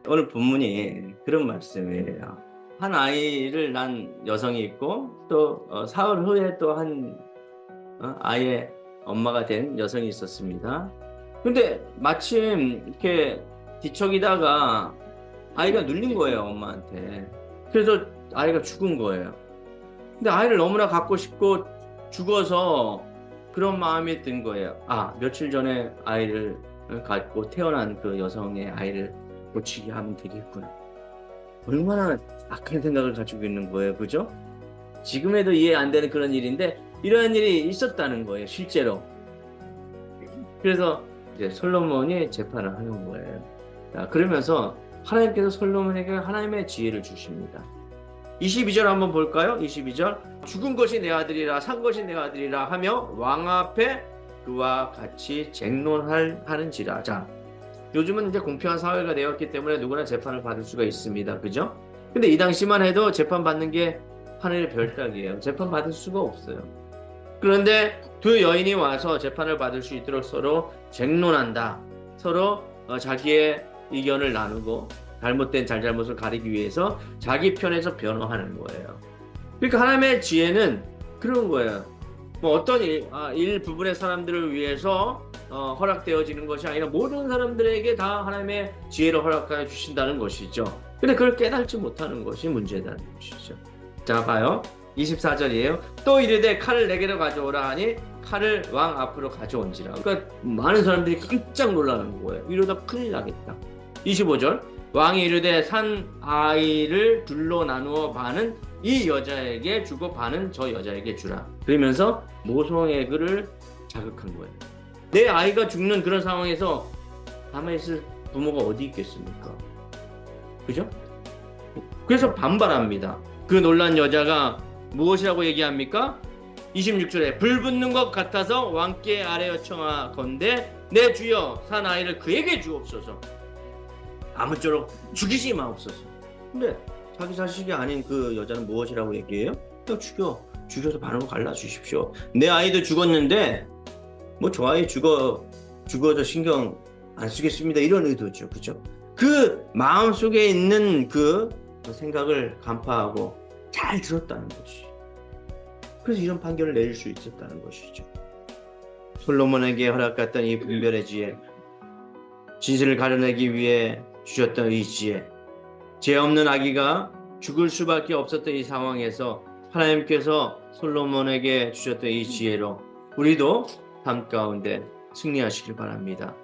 오늘 본문이 그런 말씀이에요. 한 아이를 낳은 여성이 있고 또 사흘 후에 또 한 아이의 엄마가 된 여성이 있었습니다. 근데 마침 이렇게 뒤척이다가 아이가 눌린 거예요, 엄마한테. 그래서 아이가 죽은 거예요. 근데 아이를 너무나 갖고 싶고 죽어서 그런 마음이 든 거예요. 아, 며칠 전에 아이를 갖고 태어난 그 여성의 아이를 고치게 하면 되겠구나. 얼마나 악한 생각을 가지고 있는 거예요. 그죠? 지금에도 이해 안 되는 그런 일인데 이런 일이 있었다는 거예요. 실제로. 그래서 이제 솔로몬이 재판을 하는 거예요. 자, 그러면서 하나님께서 솔로몬에게 하나님의 지혜를 주십니다. 22절 한번 볼까요? 22절. 죽은 것이 내 아들이라 산 것이 내 아들이라 하며 왕 앞에 그와 같이 쟁론하는지라. 자, 요즘은 이제 공평한 사회가 되었기 때문에 누구나 재판을 받을 수가 있습니다. 그죠? 근데 이 당시만 해도 재판 받는 게 하늘의 별따기예요. 재판 받을 수가 없어요. 그런데 두 여인이 와서 재판을 받을 수 있도록 서로 쟁론한다. 서로 자기의 의견을 나누고 잘못된 잘잘못을 가리기 위해서 자기 편에서 변호하는 거예요. 그러니까 하나님의 지혜는 그런 거예요. 뭐 어떤 일부분의 사람들을 위해서 허락되어지는 것이 아니라 모든 사람들에게 다 하나님의 지혜를 허락하여 주신다는 것이죠. 근데 그걸 깨닫지 못하는 것이 문제라는 것이죠. 자, 봐요. 24절이에요. 또 이르되 칼을 내게로 가져오라 하니 칼을 왕 앞으로 가져온지라. 그러니까 많은 사람들이 깜짝 놀라는 거예요. 이러다 큰일 나겠다. 25절. 왕이 이르되 산 아이를 둘로 나누어 반은 이 여자에게 주고 반은 저 여자에게 주라. 그러면서 모성의 그를 자극한 거예요. 내 아이가 죽는 그런 상황에서 가만히 있을 부모가 어디 있겠습니까? 그죠? 그래서 반발합니다. 그 놀란 여자가 무엇이라고 얘기합니까? 26절에 불붙는 것 같아서 왕께 아뢰어 청하건대 내 주여 산 아이를 그에게 주옵소서. 아무쪼록 죽이지 마옵소서. 근데 자기 자식이 아닌 그 여자는 무엇이라고 얘기해요? 죽여서 반으로 갈라주십시오. 내 아이도 죽었는데 뭐 저 아이 죽어서 신경 안 쓰겠습니다. 이런 의도죠. 그죠? 그 마음속에 있는 그 생각을 간파하고 잘 들었다는 것이. 그래서 이런 판결을 내릴 수 있었다는 것이죠. 솔로몬에게 허락했던 이 분별의 지혜, 진실을 가려내기 위해 주셨던 이 지혜, 죄 없는 아기가 죽을 수밖에 없었던 이 상황에서 하나님께서 솔로몬에게 주셨던 이 지혜로 우리도 삶 가운데 승리하시길 바랍니다.